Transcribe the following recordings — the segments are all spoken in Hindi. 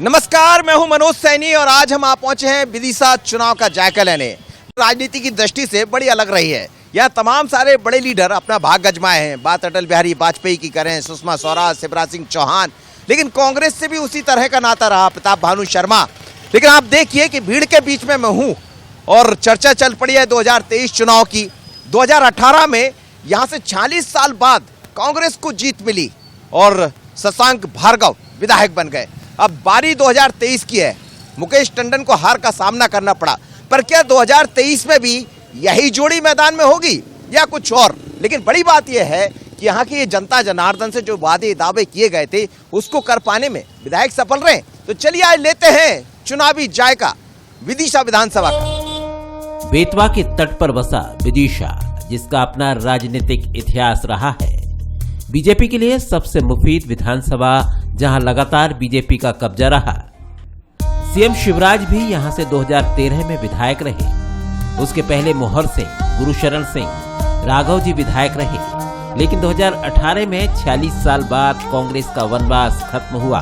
नमस्कार, मैं हूं मनोज सैनी और आज हम आप पहुंचे हैं विदिशा चुनाव का जायका लेने। राजनीति की दृष्टि से बड़ी अलग रही है। यह तमाम सारे बड़े लीडर अपना भाग गजमाए हैं। बात अटल बिहारी वाजपेयी की करें, सुषमा स्वराज, शिवराज सिंह चौहान, लेकिन कांग्रेस से भी उसी तरह का नाता रहा, प्रताप भानु शर्मा। लेकिन आप देखिए कि भीड़ के बीच में मैं हूं और चर्चा चल पड़ी है 2023 चुनाव की। 2018 में यहां से 40 साल बाद कांग्रेस को जीत मिली और शशांक भार्गव विधायक बन गए। अब बारी 2023 की है। मुकेश टंडन को हार का सामना करना पड़ा, पर क्या 2023 में भी यही जोड़ी मैदान में होगी या कुछ और? लेकिन बड़ी बात यह है कि यहाँ की जनता जनार्दन से जो वादे दावे किए गए थे उसको कर पाने में विधायक सफल रहे। तो चलिए आज लेते हैं चुनावी जायका विदिशा विधानसभा। बेतवा के तट पर बसा विदिशा, जिसका अपना राजनीतिक इतिहास रहा है। बीजेपी के लिए सबसे मुफीद विधानसभा, जहां लगातार बीजेपी का कब्जा रहा। सीएम शिवराज भी यहां से 2013 में विधायक रहे। उसके पहले मोहर सिंह, गुरुशरण सिंह, राघव जी विधायक रहे। लेकिन 2018 में 46 साल बाद कांग्रेस का वनवास खत्म हुआ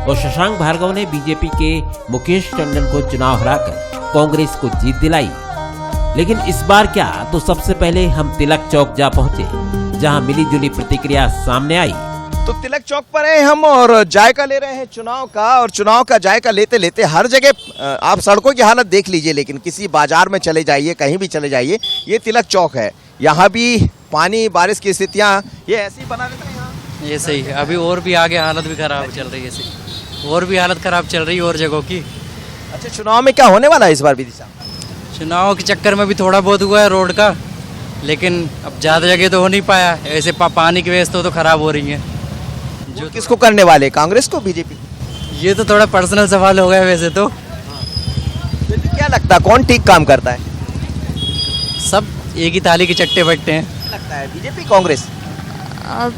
और शशांक भार्गव ने बीजेपी के मुकेश टंडन को चुनाव हराकर कांग्रेस को जीत दिलाई। लेकिन इस बार क्या, तो सबसे पहले हम तिलक चौक जा पहुंचे, जहां मिली जुली प्रतिक्रिया सामने आई। तो तिलक चौक पर हैं हम और जायका ले रहे हैं चुनाव का। और चुनाव का जायका लेते लेते हर जगह आप सड़कों की हालत देख लीजिए, लेकिन किसी बाजार में चले जाइए, कहीं भी चले जाइए, ये तिलक चौक है। यहाँ भी पानी, बारिश की स्थितियाँ ये ऐसी बना देते हैं यहाँ। ये सही है। अभी और भी आगे हालत भी खराब चल रही है, ऐसी और भी हालत खराब चल रही है और जगहों की। अच्छा, चुनाव में क्या होने वाला है इस बार विदिशा? चुनाव के चक्कर में भी थोड़ा बहुत हुआ है रोड का, लेकिन अब ज़्यादा जगह तो हो नहीं पाया। ऐसे पानी की व्यवस्था तो खराब हो रही है। जो किसको करने वाले, कांग्रेस को, बीजेपी? ये तो थोड़ा पर्सनल सवाल हो गया वैसे तो। क्या लगता है कौन ठीक काम करता है? सब एक ही थाली के चट्टे बट्टे हैं। क्या लगता है, बीजेपी कांग्रेस? अब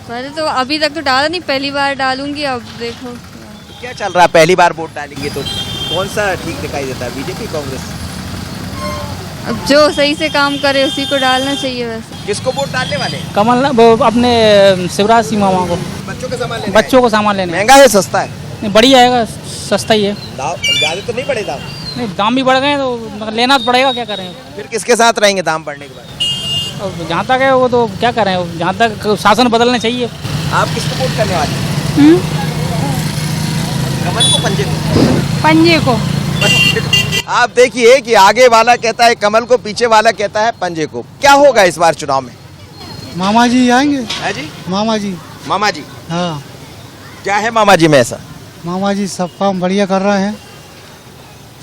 पहले तो अभी तक तो डाला नहीं, पहली बार डालूंगी। अब देखो क्या चल रहा है, पहली बार वोट डालेंगे तो कौन सा ठीक दिखाई देता है, बीजेपी कांग्रेस? अब जो सही से काम करे उसी को डालना चाहिए। वैसे किसको वोट डालने वाले? कमल, वो अपने शिवराज सिंह मामा को। बच्चों के सामान लेने? बच्चों को सामान लेने। महंगा है सस्ता है? नहीं, बढ़िया है, सस्ता ही है। ज्यादा तो नहीं बढ़े दाम? नहीं, दाम भी बढ़ गए तो लेना तो पड़ेगा, क्या करें। फिर किसके साथ रहेंगे दाम बढ़ने के बाद? अब जहाँ तक है वो तो क्या करें, जहाँ तक शासन बदलना चाहिए। आप किसको वोट करने वाले हैं? कमल को, पंजे को? पंजे को। आप देखिए कि आगे वाला कहता है कमल को, पीछे वाला कहता है पंजे को। क्या होगा इस बार चुनाव में? मामा जी आएंगे। है जी? मामा जी। मामा जी? हाँ, क्या है मामा जी में ऐसा? मामा जी सब काम बढ़िया कर रहे हैं,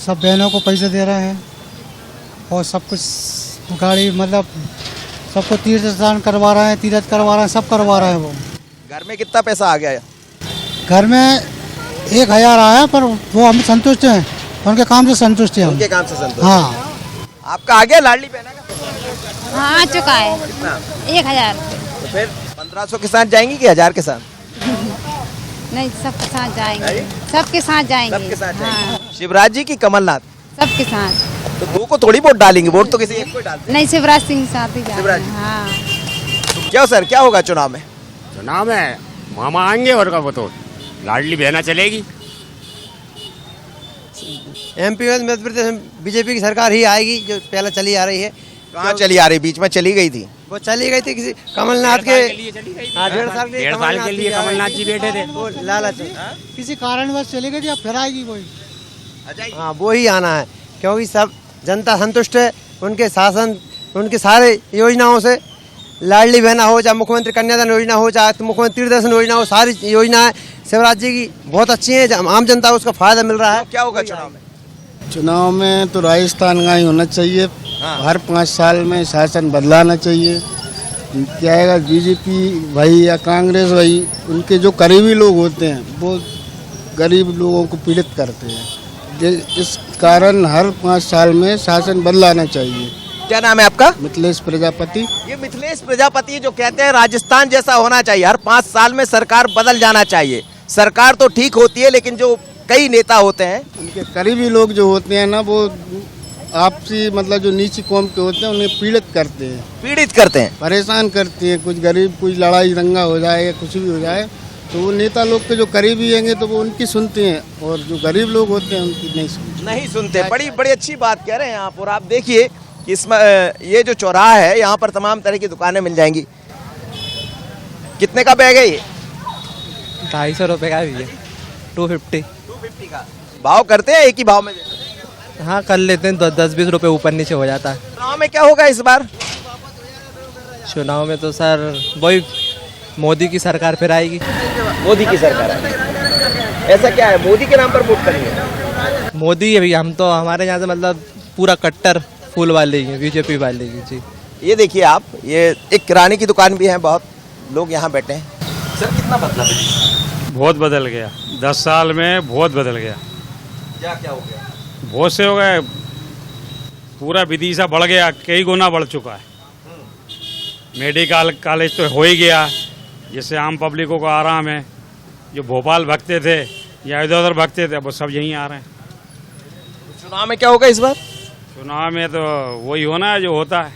सब बहनों को पैसे दे रहे हैं और सब कुछ गाड़ी, मतलब सबको तीर्थ स्नान करवा रहे हैं, तीर्थ करवा रहे हैं, सब करवा रहे हैं। वो घर में कितना पैसा आ गया? घर में 1000 आया, पर वो हम संतुष्ट हैं, उनके काम से संतुष्ट हैं। उनके काम से संतुष्ट? हाँ। आपका आ गया लाडली बहना का? हाँ, आ चुका है। कितना? 1000। तो फिर 1500 के साथ जाएंगी कि 1000 के साथ? नहीं, सबके साथ जाएंगे। सबके साथ जाएंगे। सबके साथ जाएंगे। शिवराज जी की कमलनाथ? सबके साथ। तो दो को थोड़ी वोट डालेंगे, वोट तो किसी एक को डालते हैं। नहीं, शिवराज सिंह साथ ही शिवराज जाएंगे। हाँ। तो क्या सर, क्या होगा चुनाव में? चुनाव में मामा आएंगे और का तो लाडली बहना चलेगी। एमपी में मध्य प्रदेश में बीजेपी की सरकार ही आएगी, जो पहले चली आ रही है। कहाँ चली आ रही? बीच में चली गई थी। वो चली गई थी किसी कमलनाथ के 1.5 साल के लिए कमलनाथ जी बैठे थे। वो लालच किसी कारणवश चली गई थी, अब फिर आएगी कोई। हाँ, वो ही आना है, क्योंकि सब जनता संतुष्ट है उनके शासन, उनके सारे योजनाओं से। लाडली बहना हो, चाहे मुख्यमंत्री कन्यादान योजना हो, चाहे मुख्यमंत्री तीर्थदर्शन योजना हो, सारी योजनाएं शिवराज जी की बहुत अच्छी हैं, आम जनता को उसका फायदा मिल रहा है। क्या होगा चुनाव में? चुनाव में तो राजस्थान का ही होना चाहिए। हर 5 साल में शासन बदलाना चाहिए। चाहेगा बीजेपी भाई या कांग्रेस भाई, उनके जो करीबी लोग होते हैं वो गरीब लोगों को पीड़ित करते हैं। इस कारण हर 5 साल में शासन बदलाना चाहिए। क्या नाम है आपका? मिथिलेश प्रजापति। ये मिथिलेश प्रजापति जो कहते हैं राजस्थान जैसा होना चाहिए, हर 5 साल में सरकार बदल जाना चाहिए। सरकार तो ठीक होती है, लेकिन जो कई नेता होते हैं, उनके करीबी लोग जो होते हैं ना, वो आपसी मतलब जो नीची कौम के होते हैं उन्हें पीड़ित करते हैं, पीड़ित करते हैं। परेशान करते हैं। कुछ गरीब, कुछ लड़ाई दंगा हो जाए या कुछ भी हो जाए तो वो नेता लोग के जो करीबी होंगे तो वो उनकी सुनते हैं, और जो गरीब लोग होते हैं उनकी नहीं सुनते। नहीं सुनते। बड़ी बड़ी अच्छी बात कह रहे हैं आप। और आप देखिए कि इसमें ये जो चौराहा है यहाँ पर तमाम तरह की दुकानें मिल जाएंगी। कितने का बैग है ये? 250 रुपये का भी है, 250। 250 का भाव करते हैं, एक ही भाव में देते हैं? हाँ कर लेते हैं, 10-20 रुपये ऊपर नीचे हो जाता है। चुनाव में क्या होगा इस बार? चुनाव में तो सर वही मोदी की सरकार फिर आएगी। मोदी की सरकार है। ऐसा क्या है, मोदी के नाम पर वोट करेंगे? मोदी अभी हम तो हमारे यहाँ से मतलब पूरा कट्टर फूल वाले ही हैं, बीजेपी वाले ही जी। ये देखिए आप, ये एक किराने की दुकान भी है, बहुत लोग यहाँ बैठे हैं। सर कितना बदला? बहुत बदल गया, 10 साल में बहुत बदल गया। क्या क्या हो गया? बहुत से हो गए, पूरा विदिशा बढ़ गया, कई गुना बढ़ चुका है। मेडिकल कॉलेज तो हो ही गया, जिससे आम पब्लिकों को आराम है। जो भोपाल भगते थे या इधर उधर भगते थे वो सब यहीं आ रहे हैं। चुनाव में क्या होगा इस बार? चुनाव में तो वही होना है जो होता है।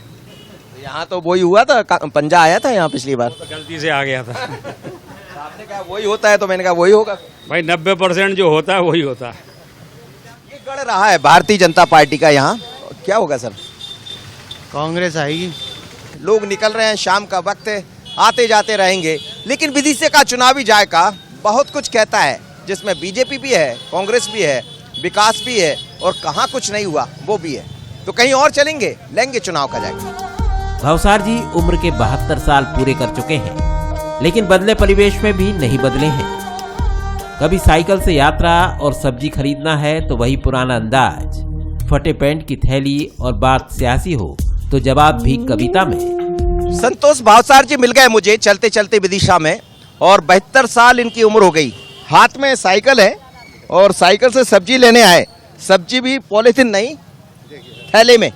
यहाँ तो वही हुआ था, पंजा आया था यहाँ पिछली बार। तो गलती से आ गया था। आपने कहा वही होता है तो मैंने कहा वही होगा। भाई 90% जो होता है वही होता है। ये गढ़ रहा है भारतीय जनता पार्टी का यहाँ। क्या होगा सर? कांग्रेस आएगी। लोग निकल रहे हैं, शाम का वक्त है, आते जाते रहेंगे। लेकिन विदिशा का चुनावी जायका बहुत कुछ कहता है, जिसमें बीजेपी भी है, कांग्रेस भी है, विकास भी है, और कहाँ कुछ नहीं हुआ वो भी है। तो कहीं और चलेंगे, लेंगे चुनाव का जायका। भावसार जी उम्र के 72 साल पूरे कर चुके हैं, लेकिन बदले परिवेश में भी नहीं बदले हैं। कभी साइकिल से यात्रा और सब्जी खरीदना है तो वही पुराना अंदाज, फटे पैंट की थैली, और बात सियासी हो तो जवाब भी कविता में। संतोष भावसार जी मिल गए मुझे चलते चलते विदिशा में, और 72 साल इनकी उम्र हो गई। हाथ में साइकिल है और साइकिल से सब्जी लेने आए। सब्जी भी पॉलीथिन नहीं, थैले में,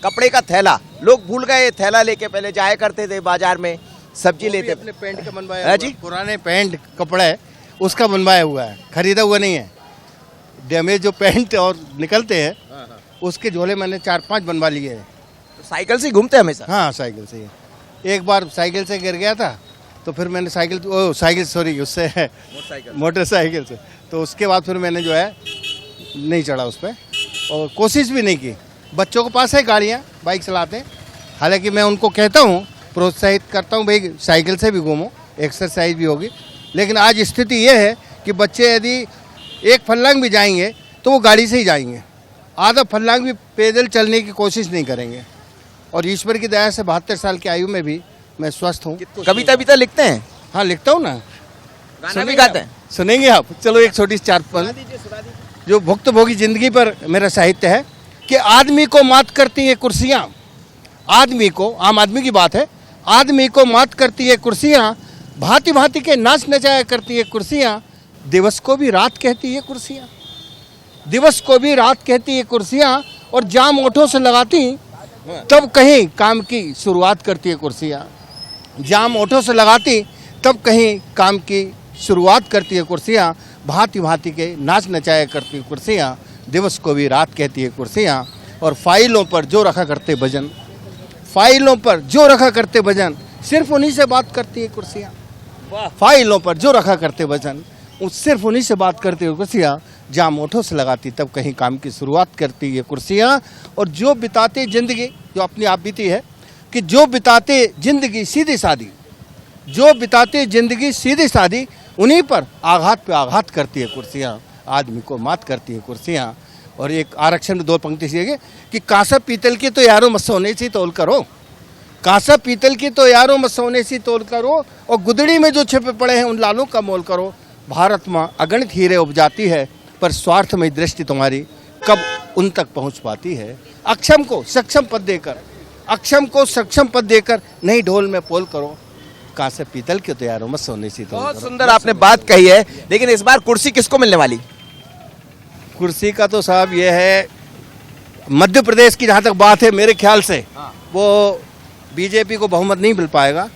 कपड़े का थैला। लोग भूल गए, थैला लेके पहले जाया करते थे बाजार में, सब्जी लेते। अपने पैंट का बनवाया है हुआ, जी? पुराने पैंट कपड़ा है उसका बनवाया हुआ है, खरीदा हुआ नहीं है। डैमेज जो पैंट और निकलते हैं उसके झोले मैंने 4-5 बनवा लिए हैं। तो साइकिल से घूमते हमेशा? हाँ साइकिल से ही। एक बार साइकिल से गिर गया था तो फिर मैंने उससे मोटरसाइकिल से, तो उसके बाद फिर मैंने जो है नहीं चढ़ा उस पर, और कोशिश भी नहीं की। बच्चों के पास है गाड़ियाँ, बाइक चलाते हैं, हालांकि मैं उनको कहता हूँ, प्रोत्साहित करता हूँ भाई साइकिल से भी घूमो, एक्सरसाइज भी होगी। लेकिन आज स्थिति ये है कि बच्चे यदि एक फर्लांग भी जाएंगे तो वो गाड़ी से ही जाएंगे, आधा फर्लांग भी पैदल चलने की कोशिश नहीं करेंगे। और ईश्वर की दया से 72 साल की आयु में भी मैं स्वस्थ हूँ। कविता विता लिखते हैं? हाँ लिखता हूँ ना। गाना भी गाते हैं? सुनेंगे आप? चलो एक छोटी सी 4 पल जो भुक्तभोगी जिंदगी पर मेरा साहित्य है कि आदमी को मात करती है कुर्सियाँ, आदमी को, आम आदमी की बात है, आदमी को मात करती है कुर्सियाँ, भांति भांति के नाच नचाया करती है कुर्सियाँ, दिवस को भी रात कहती है कुर्सियाँ, दिवस को भी रात कहती है कुर्सियाँ, और जाम ओठों से लगाती तब कहीं काम की शुरुआत करती है कुर्सियाँ, जाम ओठों से लगाती तब कहीं काम की शुरुआत करती है कुर्सियाँ, भांति भांति के नाच नचाया करती है कुर्सियाँ, दिवस को भी रात कहती है कुर्सियाँ, और फाइलों पर जो रखा करते भजन, फाइलों पर जो रखा करते भजन, सिर्फ उन्हीं से बात करती है कुर्सियाँ, फाइलों पर जो रखा करते भजन, सिर्फ उन्हीं से बात करती है कुर्सियाँ, जाम ओठों से लगाती तब कहीं काम की शुरुआत करती है कुर्सियाँ। और जो बिताते जिंदगी, जो अपनी आप बीती है कि जो बिताते जिंदगी सीधी सादी, जो बिताते जिंदगी सीधी सादी, उन्हीं पर आघात पे आघात करती है कुर्सियाँ, आदमी को मात करती है कुर्सियाँ। और एक आरक्षण में 2 पंक्ति सी है कि कांसा पीतल की तो यारों मत सोने सी तोल करो, कांसा पीतल की तो यारों मत सोने सी तोल करो, और गुदड़ी में जो छिपे पड़े हैं उन लालों का मोल करो। भारत माँ अगणित हीरे उपजाती है, पर स्वार्थ में दृष्टि तुम्हारी कब उन तक पहुँच पाती है। अक्षम को सक्षम पद देकर, अक्षम को सक्षम पद देकर नहीं ढोल में पोल करो, कांसे पीतल के तो यारों मत सोने सी। बहुत सुंदर आपने बात कही है। लेकिन इस बार कुर्सी किसको मिलने वाली? कुर्सी का तो साहब ये है, मध्य प्रदेश की जहाँ तक बात है मेरे ख्याल से वो बीजेपी को बहुमत नहीं मिल पाएगा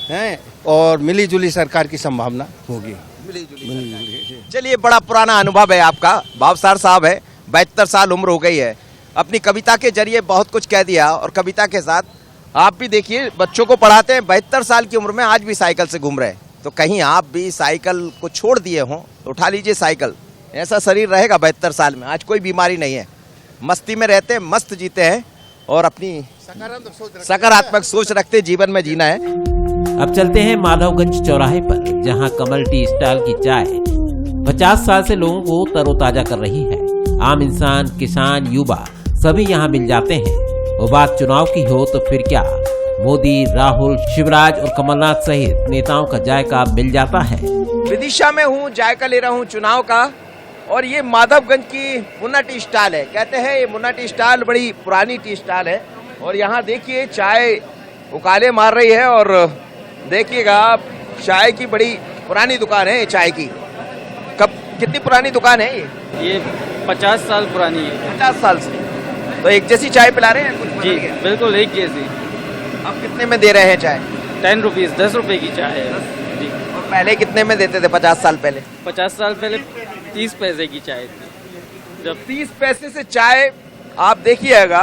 हैं, और मिली जुली सरकार की संभावना होगी। चलिए, बड़ा पुराना अनुभव है आपका। भावसार साहब है, 72 साल उम्र हो गई है। अपनी कविता के जरिए बहुत कुछ कह दिया और कविता के साथ आप भी देखिए बच्चों को पढ़ाते हैं, 72 साल की उम्र में आज भी साइकिल से घूम रहे हैं। तो कहीं आप भी साइकिल को छोड़ दिए हों तो उठा लीजिए साइकिल, ऐसा शरीर रहेगा 72 साल में। आज कोई बीमारी नहीं है, मस्ती में रहते हैं, मस्त जीते हैं और अपनी सकारात्मक सोच रखते जीवन में जीना है। अब चलते हैं माधवगंज चौराहे पर, जहां कमल टी स्टॉल की चाय 50 साल से लोगों को तरोताजा कर रही है। आम इंसान, किसान, युवा सभी यहां मिल जाते हैं। वो बात चुनाव की हो तो फिर क्या, मोदी, राहुल, शिवराज और कमलनाथ सहित नेताओं का जायका मिल जाता है। विदिशा में हूँ, जायका ले रहा हूँ चुनाव का, और ये माधवगंज की मुन्ना टी स्टॉल है। कहते हैं ये मुन्ना टी स्टॉल बड़ी पुरानी टी स्टॉल है और यहाँ देखिए चाय उकाले मार रही है। और देखिएगा आप, चाय की बड़ी पुरानी दुकान है ये चाय की। कब कितनी पुरानी दुकान है ये 50 साल पुरानी है। 50 साल से। तो एक जैसी चाय पिला रहे हैं कुछ बदल गया? बिल्कुल एक जैसी। अब कितने में दे रहे हैं चाय? 10 रुपीज़, 10 रुपए की चाय है जी। और पहले कितने में देते थे 50 साल पहले? 50 साल पहले 30 पैसे की चाय थी। जब 30 पैसे से चाय आप देखिएगा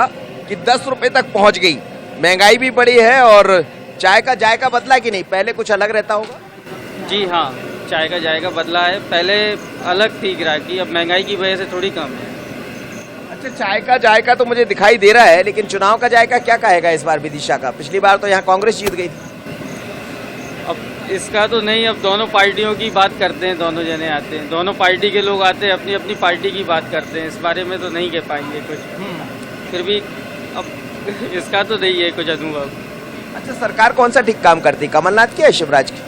कि 10 रुपए तक पहुंच गई। महंगाई भी बढ़ी है और चाय का जायका बदला कि नहीं? पहले कुछ अलग रहता होगा। जी हाँ, चाय का जायका बदला है। पहले अलग थी ग्राहकी, अब महंगाई की वजह से थोड़ी कम है। अच्छा, चाय का जायका तो मुझे दिखाई दे रहा है, लेकिन चुनाव का जायका क्या कहेगा इस बार विदिशा का? पिछली बार तो यहाँ कांग्रेस जीत गई थी। अब इसका तो नहीं, अब दोनों पार्टियों की बात करते हैं, दोनों जने आते हैं, दोनों पार्टी के लोग आते हैं, अपनी अपनी पार्टी की बात करते हैं। इस बारे में तो नहीं कह पाएंगे कुछ, फिर भी अब इसका तो नहीं है कुछ अनुभव। अच्छा, सरकार कौन सा ठीक काम करती, कमलनाथ की या शिवराज की?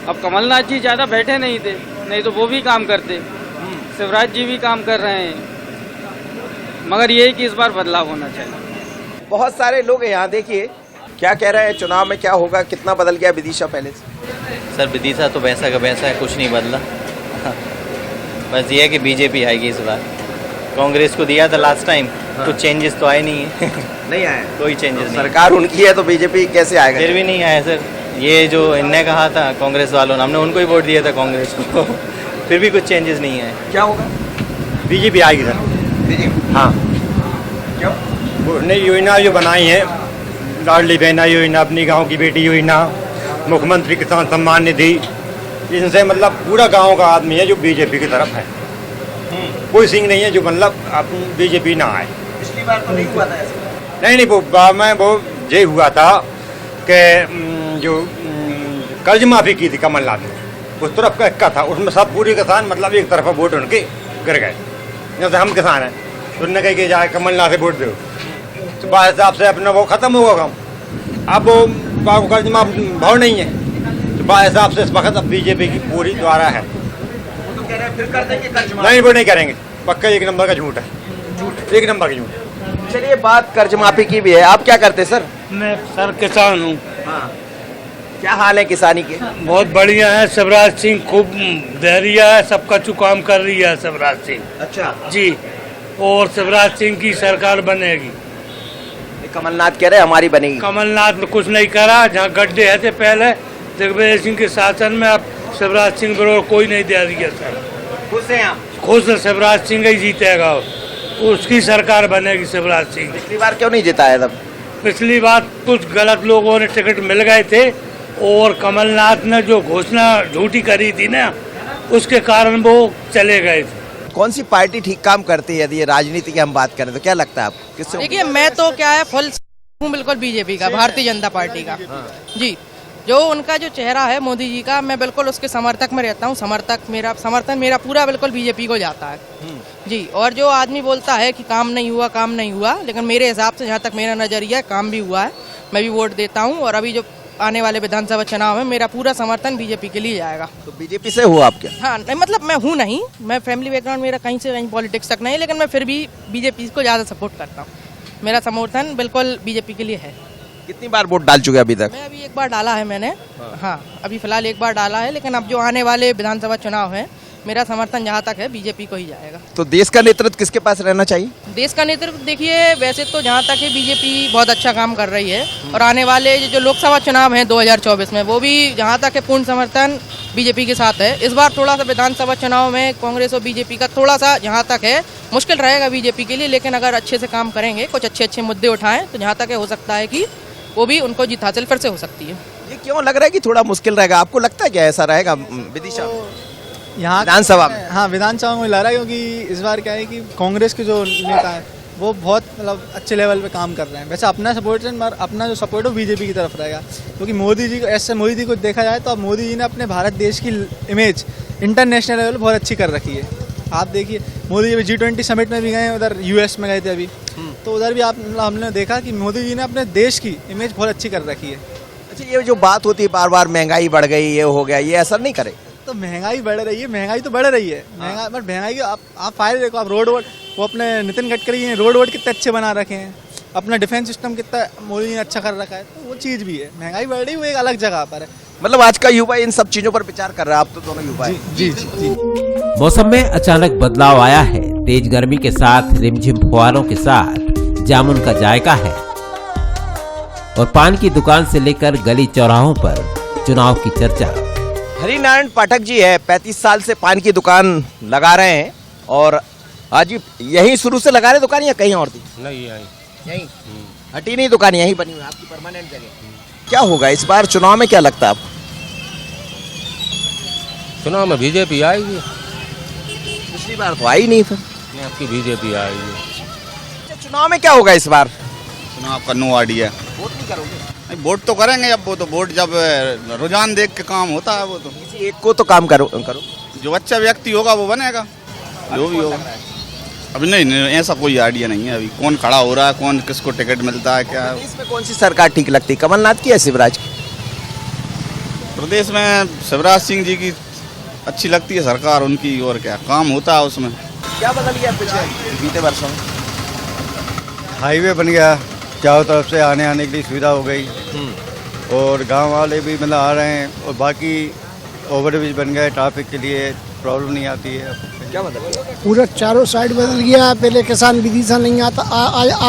अब कमलनाथ जी ज़्यादा बैठे नहीं थे, नहीं तो वो भी काम करते। शिवराज जी भी काम कर रहे हैं, मगर ये है कि इस बार बदलाव होना चाहिए। बहुत सारे लोग हैं यहाँ, देखिए क्या कह रहे हैं, चुनाव में क्या होगा, कितना बदल गया विदिशा पहले से? सर विदिशा तो वैसा का वैसा है, कुछ नहीं बदला। बस ये है कि बीजेपी आएगी इस बार। कांग्रेस को दिया था लास्ट टाइम, कुछ चेंजेस तो आए नहीं है। नहीं आया कोई चेंजेस नहीं। सरकार उनकी है तो बीजेपी कैसे आएगा? फिर भी नहीं आया सर। ये जो इनने कहा था कांग्रेस वालों ने, हमने उनको ही वोट दिया था कांग्रेस को। फिर भी कुछ चेंजेस नहीं है। क्या होगा? बीजेपी आएगी सर। बीजेपी? हाँ। क्यों? वो नई योजना जो बनाई है, लाडली बहना योजना, अपनी गांव की बेटी योजना, मुख्यमंत्री किसान सम्मान निधि, इनसे मतलब पूरा गांव का आदमी है जो बीजेपी की तरफ है। कोई सिंह नहीं है जो मतलब बीजेपी ना आए। पिछली बार तो नहीं हुआ था ऐसा? नहीं, वो ये हुआ था कि जो कर्ज माफी की थी कमलनाथ ने, उस तरफ का इक्का था, उसमें सब पूरे किसान मतलब एक तरफा वोट उनके गिर गए। जैसे हम किसान हैं तो उन्होंने कही कि जाए कमलनाथ से वोट दो, तो बात हिसाब से अपना वो खत्म होगा काम। अब वो कर्ज माफ भाव नहीं है, तो बात हिसाब से इस वक्त अब बीजेपी की पूरी द्वारा है। वो तो कह रहे हैं फिर कर देंगे कर्ज माफ। नहीं, वो नहीं करेंगे, पक्का 1 नंबर का झूठ है। झूठ 1 नंबर की झूठ। चलिए, बात कर्ज माफी की भी है। आप क्या करते हैं सर? मैं सर किसान हूँ। हाँ। क्या हाल है किसानी के? बहुत बढ़िया है। शिवराज सिंह खूब धैर्य है, सबका काम कर रही है शिवराज सिंह। अच्छा जी, और शिवराज सिंह की सरकार बनेगी। कमलनाथ कह रहे हमारी बनेगी। कमलनाथ ने कुछ नहीं करा, जहाँ गड्ढे है थे पहले दिग्विजय सिंह के शासन में, अब शिवराज सिंह बरोबर कोई नहीं दे रही है सर। खुश हैं आप? खुश शिवराज सिंह ही जीतेगा, उसकी सरकार बनेगी शिवराज सिंह। पिछली बार क्यों नहीं जिताया तब? पिछली बार कुछ गलत लोगों ने टिकट मिल गए थे और कमलनाथ ने जो घोषणा झूठी करी थी ना, उसके कारण वो चले गए थे। कौन सी पार्टी ठीक काम करती है? यदि ये राजनीति की हम बात करें तो क्या लगता है आपको? किससे? देखिए, मैं तो क्या है फुल हूँ बिल्कुल बीजेपी का, भारतीय जनता पार्टी का। जी, जो उनका जो चेहरा है मोदी जी का, मैं बिल्कुल उसके समर्थक में रहता हूँ। समर्थन मेरा पूरा बिल्कुल बीजेपी को जाता है जी। और जो आदमी बोलता है कि काम नहीं हुआ, लेकिन मेरे हिसाब से जहाँ तक मेरा नजरिया है, काम भी हुआ है। मैं भी वोट देता हूँ और अभी जो आने वाले विधानसभा चुनाव में मेरा पूरा समर्थन बीजेपी के लिए जाएगा। तो बीजेपी से हो आप क्या? हाँ, नहीं मतलब मैं हूँ नहीं, मैं फैमिली बैकग्राउंड मेरा कहीं से कहीं पॉलिटिक्स तक नहीं, लेकिन मैं फिर भी बीजेपी को ज़्यादा सपोर्ट करता हूँ। मेरा समर्थन बिल्कुल बीजेपी के लिए है। कितनी बार वोट डाल चुके अभी तक? मैं अभी 1 बार डाला है मैंने। हाँ, अभी फिलहाल 1 बार डाला है, लेकिन अब जो आने वाले विधानसभा चुनाव है, मेरा समर्थन जहाँ तक है बीजेपी को ही जाएगा। तो देश का नेतृत्व किसके पास रहना चाहिए? देश का नेतृत्व देखिए, वैसे तो जहाँ तक है बीजेपी बहुत अच्छा काम कर रही है, और आने वाले जो लोकसभा चुनाव हैं 2024 में, वो भी जहाँ तक है पूर्ण समर्थन बीजेपी के साथ है। इस बार थोड़ा सा विधानसभा चुनाव में कांग्रेस और बीजेपी का थोड़ा सा जहाँ तक है मुश्किल रहेगा बीजेपी के लिए, लेकिन अगर अच्छे से काम करेंगे, कुछ अच्छे मुद्दे उठाएं तो जहाँ तक है हो सकता है कि वो भी उनको जीत हासिल फिर से हो सकती है। ये क्यों लग रहा है कि थोड़ा मुश्किल रहेगा? आपको लगता है क्या ऐसा रहेगा विदिशा यहाँ विधानसभा में? हाँ, विधानसभा में लग रहा है, क्योंकि इस बार क्या है कि कांग्रेस के जो नेता है वो बहुत मतलब अच्छे लेवल पे काम कर रहे हैं। वैसे अपना जो सपोर्ट है बीजेपी की तरफ रहेगा, क्योंकि मोदी जी को मोदी जी को देखा जाए तो अब मोदी जी ने अपने भारत देश की इमेज इंटरनेशनल लेवल बहुत अच्छी कर रखी है। आप देखिए मोदी जी G20 समिट में भी गए, उधर US में गए थे अभी, तो उधर भी हमने देखा कि मोदी जी ने अपने देश की इमेज बहुत अच्छी कर रखी है। अच्छा, ये जो बात होती है बार बार महंगाई बढ़ गई, ये हो गया, ये असर नहीं करे? तो महंगाई बढ़ रही है, महंगाई तो बढ़ रही है, महंगाई के आप फायदे देखो। आप रोड वो अपने नितिन गडकरी ने रोड कितने अच्छे बना रखे हैं, अपना डिफेंस सिस्टम कितना मोदी ने अच्छा कर रखा है, तो वो चीज़ भी है। महंगाई बढ़ रही है, वो एक अलग जगह पर है। मतलब आज का युवा इन सब चीजों पर विचार कर रहा है। आप तो दोनों युवा हैं। जी जी जी। मौसम में अचानक बदलाव आया है। तेज गर्मी के साथ रिमझिम फुहारों के साथ जामुन का जायका है और पान की दुकान से लेकर गली चौराहों पर चुनाव की चर्चा। हरिनारायण पाठक जी है, 35 साल से पान की दुकान लगा रहे हैं और आज यही शुरू से लगा रहे दुकान या कहीं और थी? नहीं यही हटी नहीं दुकान, यही बनी हुई आपकी परमानेंट जगह। क्या होगा इस बार चुनाव में, क्या लगता है आपको? चुनाव में बीजेपी आएगी। पिछली बार तो आई नहीं फिर। आपकी बीजेपी आएगी। चुनाव में क्या होगा इस बार? चुनाव का नो आइडिया। वोट नहीं करोगे? नहीं, वोट तो करेंगे। अब वो तो वोट जब रुझान देख के काम होता है, वो तो किसी एक को तो काम करो जो अच्छा व्यक्ति होगा वो बनेगा, जो भी होगा। अभी नहीं, ऐसा कोई आइडिया नहीं है अभी। कौन खड़ा हो रहा है, कौन किसको टिकट मिलता है, क्या इसमें कौन सी सरकार ठीक लगती है, कमलनाथ की या शिवराज की? प्रदेश में शिवराज सिंह जी की अच्छी लगती है सरकार उनकी, और क्या काम होता है उसमें। क्या बदल गया पिछले बीते वर्षों में? हाईवे बन गया, चारों तरफ से आने के लिए सुविधा हो गई, और गांव वाले भी मतलब आ रहे हैं, और बाकी ओवरब्रिज बन गए, ट्रैफिक के लिए प्रॉब्लम नहीं आती है। क्या मतलब? पूरा चारों साइड बदल गया। पहले किसान विदिशा नहीं आ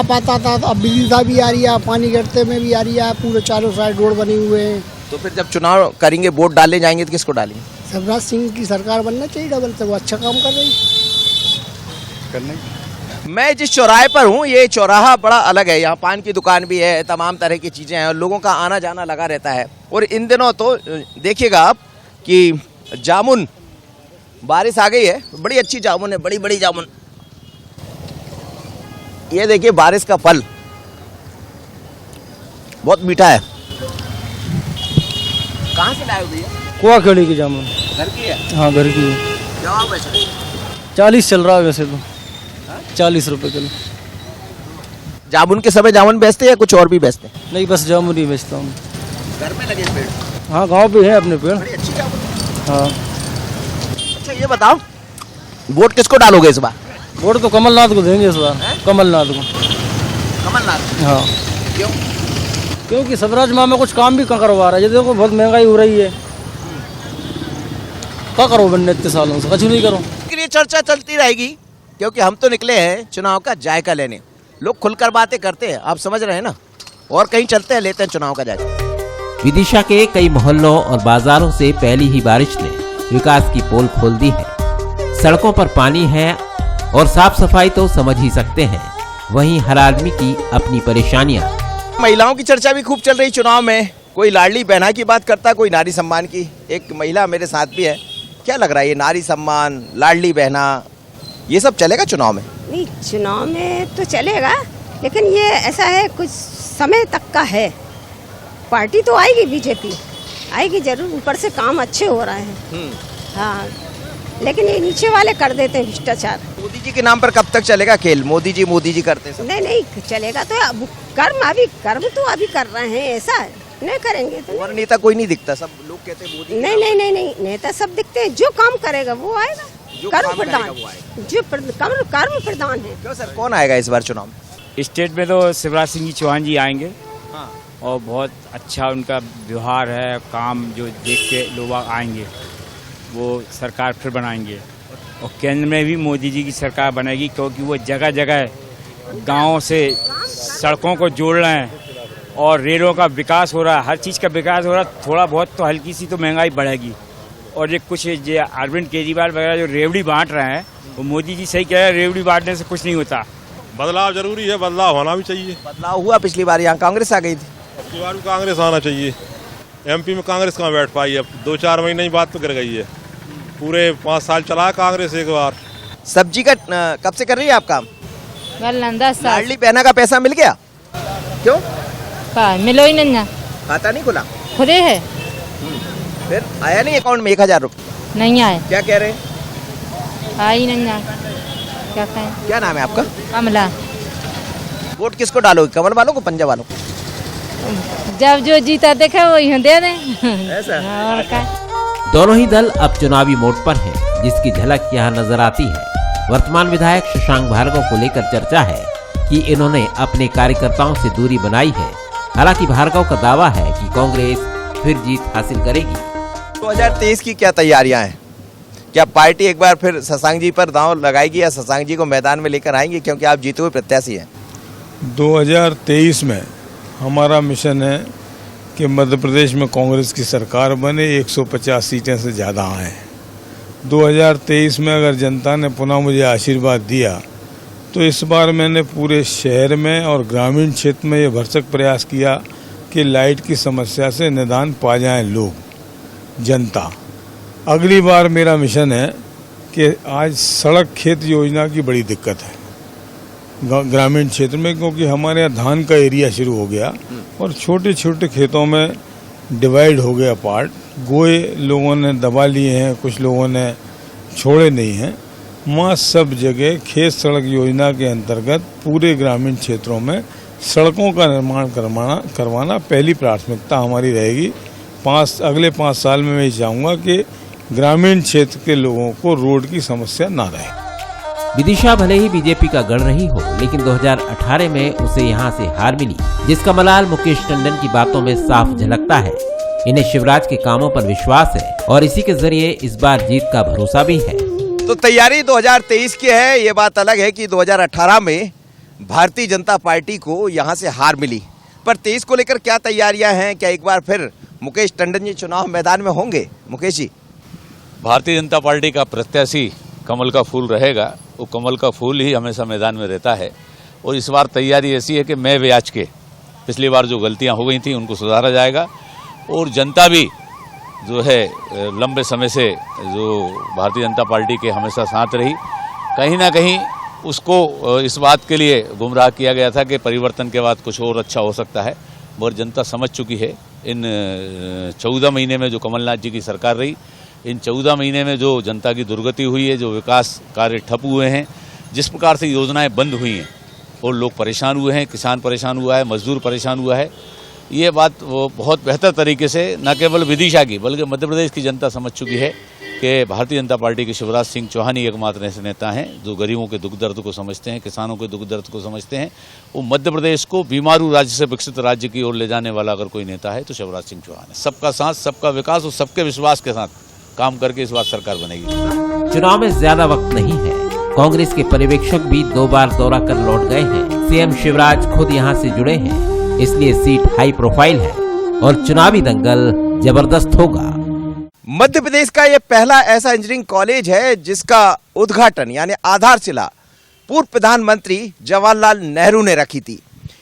पाता था, तो अब विदिशा भी आ रही है, पानी गिरते में भी आ रही है, पूरे चारों साइड रोड बने हुए हैं। तो फिर जब चुनाव करेंगे, वोट डालने जाएंगे तो किसको डालेंगे? शिवराज सिंह की सरकार बनना चाहिए डबल, से वो अच्छा काम कर रही करने। मैं जिस चौराहे पर हूँ, ये चौराहा बड़ा अलग है। यहाँ पान की दुकान भी है, तमाम तरह की चीजें हैं और लोगों का आना जाना लगा रहता है। और इन दिनों तो देखिएगा आप कि जामुन, बारिश आ गई है, बड़ी अच्छी जामुन है, बड़ी बड़ी जामुन। ये देखिए बारिश का फल, बहुत मीठा है। कहाँ से लाए हो भैया? कुआखेड़ी की जामुन। घर की है? हाँ, घर की है। जवाब है 40 चल रहा है वैसे तो, 40 रुपए किलो। जामुन के समय जामुन बेचते हैं या कुछ और भी बेचते हैं? नहीं, बस जामुन ही बेचता हूँ। घर में लगे पेड़? हाँ, गाँव पे है अपने पेड़। बड़ी अच्छी जामुन। हाँ। अच्छा ये बताओ, वोट किसको डालोगे इस बार? वोट तो कमलनाथ को देंगे इस बार। कमलनाथ को। कमलनाथ? हाँ। क्यों? क्योंकि शिवराज माँ में कुछ काम भी करवा रहा है। ये देखो बहुत महंगाई हो रही है, क्या करो बनने इतने सालों से, कुछ नहीं करो। ये चर्चा चलती रहेगी क्योंकि हम तो निकले हैं चुनाव का जायका लेने। लोग खुलकर बातें करते हैं, आप समझ रहे हैं ना, और कहीं चलते हैं, लेते हैं चुनाव का जायका। विदिशा के कई मोहल्लों और बाजारों से पहली ही बारिश ने विकास की पोल खोल दी है। सड़कों पर पानी है और साफ सफाई तो समझ ही सकते हैं, वहीं हर आदमी की अपनी परेशानियां। महिलाओं की चर्चा भी खूब चल रही चुनाव में। कोई लाडली बहना की बात करता है, कोई नारी सम्मान की। एक महिला मेरे साथ भी है। क्या लग रहा है, ये नारी सम्मान, लाडली बहना, ये सब चलेगा चुनाव में? नहीं, चुनाव में तो चलेगा, लेकिन ये ऐसा है कुछ समय तक का है। पार्टी तो आएगी, बीजेपी आएगी जरूर, ऊपर से काम अच्छे हो रहे हैं। हाँ, लेकिन ये नीचे वाले कर देते हैं भ्रष्टाचार। मोदी जी के नाम पर कब तक चलेगा खेल? मोदी जी करते हैं। नहीं चलेगा तो अब कर्म तो अभी कर रहे हैं, ऐसा नहीं करेंगे तो। और नेता कोई नहीं दिखता, सब लोग कहते हैं मोदी। नहीं, नेता सब दिखते हैं। जो काम करेगा वो आएगा, कर्म प्रधान, जो कर्म प्रधान है। क्यों सर, कौन आएगा इस बार चुनाव में? स्टेट में तो शिवराज सिंह चौहान जी आएंगे। हाँ। और बहुत अच्छा उनका व्यवहार है, काम जो देख के लोग आएंगे, वो सरकार फिर बनाएंगे। और केंद्र में भी मोदी जी की सरकार बनेगी, क्योंकि वो जगह जगह गाँव से सड़कों को जोड़ रहे हैं और रेलों का विकास हो रहा है, हर चीज़ का विकास हो रहा है। थोड़ा बहुत तो हल्की सी तो महंगाई बढ़ेगी, और ये कुछ ये अरविंद केजरीवाल वगैरह जो रेवड़ी बांट रहे हैं, वो मोदी जी सही कह रहे हैं, रेवड़ी बांटने से कुछ नहीं होता। बदलाव जरूरी है, बदलाव होना भी चाहिए। बदलाव हुआ, पिछली बार यहाँ कांग्रेस आ गई थी, पिछली बार भी कांग्रेस आना चाहिए। एमपी में कांग्रेस कहाँ बैठ पाई है, 2-4 महीने ही बात तो कर गई है। पूरे 5 साल चला कांग्रेस एक बार। सब्जी का कब से कर रही है आप काम? 10 साल। लाडली बहना का पैसा मिल गया? क्यों मिलो ही नहीं ना, खाता नहीं खुला, खुदे है। फिर आया नहीं अकाउंट में 1000 रुपये? नहीं आए। क्या कह रहे हैं? आई नहीं ना, क्या कहें। क्या नाम है आपका? कमला। वोट किसको डालोगे, कमल वालों को, पंजा वालों को? जब जो जीता देखे वही दे दें। ऐसा? और क्या। दोनों ही दल अब चुनावी मोड पर हैं, जिसकी झलक यहाँ नजर आती है। वर्तमान विधायक शशांक भार्गव को लेकर चर्चा है कि इन्होंने अपने कार्यकर्ताओं से दूरी बनाई है। हालांकि भार्गव का दावा है कि कांग्रेस फिर जीत हासिल करेगी। 2023 की क्या तैयारियां हैं? क्या पार्टी एक बार फिर शशांक जी पर दांव लगाएगी या शशांक जी को मैदान में लेकर आएंगे, क्योंकि आप जीते हुए प्रत्याशी हैं? 2023 में हमारा मिशन है कि मध्य प्रदेश में कांग्रेस की सरकार बने, 150 सीटें से ज़्यादा आए। 2023 में अगर जनता ने पुनः मुझे आशीर्वाद दिया तो इस बार मैंने पूरे शहर में और ग्रामीण क्षेत्र में ये भरसक प्रयास किया कि लाइट की समस्या से निदान पा जाएं लोग, जनता। अगली बार मेरा मिशन है कि आज सड़क खेत योजना की बड़ी दिक्कत है ग्रामीण क्षेत्र में, क्योंकि हमारे यहाँ धान का एरिया शुरू हो गया और छोटे छोटे खेतों में डिवाइड हो गया पार्ट। गोए लोगों ने दबा लिए हैं, कुछ लोगों ने छोड़े नहीं हैं। माँ सब जगह खेत सड़क योजना के अंतर्गत पूरे ग्रामीण क्षेत्रों में सड़कों का निर्माण करवाना पहली प्राथमिकता हमारी रहेगी। अगले 5 साल में मैं चाहूँगा कि ग्रामीण क्षेत्र के लोगों को रोड की समस्या ना रहे। विदिशा भले ही बीजेपी का गढ़ रही हो, लेकिन 2018 में उसे यहाँ से हार मिली, जिसका मलाल मुकेश टंडन की बातों में साफ झलकता है। इन्हें शिवराज के कामों पर विश्वास है और इसी के जरिए इस बार जीत का भरोसा भी है। तो तैयारी 2023 की है, ये बात अलग है कि 2018 में भारतीय जनता पार्टी को यहाँ से हार मिली, पर 23 को लेकर क्या तैयारियां हैं? क्या एक बार फिर मुकेश टंडन जी चुनाव मैदान में होंगे? मुकेश जी, भारतीय जनता पार्टी का प्रत्याशी कमल का फूल रहेगा, वो कमल का फूल ही हमेशा मैदान में रहता है। और इस बार तैयारी ऐसी है कि मैं ब्याज के पिछली बार जो गलतियां हो गई थी उनको सुधारा जाएगा और जनता भी जो है लंबे समय से जो भारतीय जनता पार्टी के हमेशा साथ रही, कहीं ना कहीं उसको इस बात के लिए गुमराह किया गया था कि परिवर्तन के बाद कुछ और अच्छा हो सकता है, मगर जनता समझ चुकी है। इन 14 महीने में जो कमलनाथ जी की सरकार रही, इन 14 महीने में जो जनता की दुर्गति हुई है, जो विकास कार्य ठप हुए हैं, जिस प्रकार से योजनाएं बंद हुई हैं और लोग परेशान हुए हैं, किसान परेशान हुआ है, मजदूर परेशान हुआ है, ये बात वो बहुत बेहतर तरीके से न केवल विदिशा की बल्कि मध्य प्रदेश की जनता समझ चुकी है कि भारतीय जनता पार्टी के शिवराज सिंह चौहान ही एकमात्र ऐसे नेता हैं जो गरीबों के दुख दर्द को समझते हैं, किसानों के दुख दर्द को समझते हैं। वो मध्य प्रदेश को बीमारू राज्य से विकसित राज्य की ओर ले जाने वाला अगर कोई नेता है तो शिवराज सिंह चौहान है। सबका साथ, सबका विकास और सबके विश्वास के साथ काम करके इस बार सरकार बनेगी। चुनाव में ज्यादा वक्त नहीं है। कांग्रेस के पर्यवेक्षक भी 2 बार दौरा कर लौट गए हैं। सीएम शिवराज खुद यहाँ से जुड़े हैं, इसलिए सीट हाई प्रोफाइल है और चुनावी दंगल जबरदस्त होगा। मध्य प्रदेश का ये पहला ऐसा इंजीनियरिंग कॉलेज है जिसका उद्घाटन यानी आधारशिला पूर्व प्रधानमंत्री जवाहरलाल नेहरू ने रखी थी।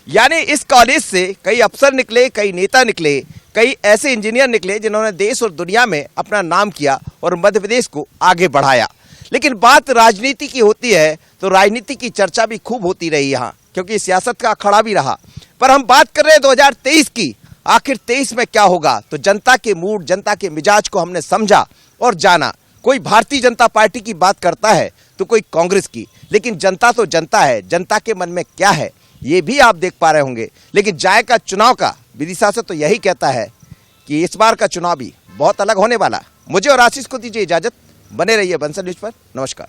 यानी इस कॉलेज से कई अफसर निकले, कई नेता निकले, कई ऐसे इंजीनियर निकले जिन्होंने देश और दुनिया में अपना नाम किया और मध्य प्रदेश को आगे बढ़ाया। लेकिन बात राजनीति की होती है तो राजनीति की चर्चा भी खूब होती रही यहाँ, क्योंकि सियासत का अखाड़ा भी रहा। पर हम बात कर रहे हैं 2023 की। आखिर 23 में क्या होगा? तो जनता के मूड, जनता के मिजाज को हमने समझा और जाना। कोई भारतीय जनता पार्टी की बात करता है तो कोई कांग्रेस की, लेकिन जनता तो जनता है। जनता के मन में क्या है ये भी आप देख पा रहे होंगे। लेकिन जायका चुनाव का विदिशा से तो यही कहता है कि इस बार का चुनाव भी बहुत अलग होने वाला। मुझे और आशीष को दीजिए इजाजत। बने रहिए बंसल न्यूज पर। नमस्कार।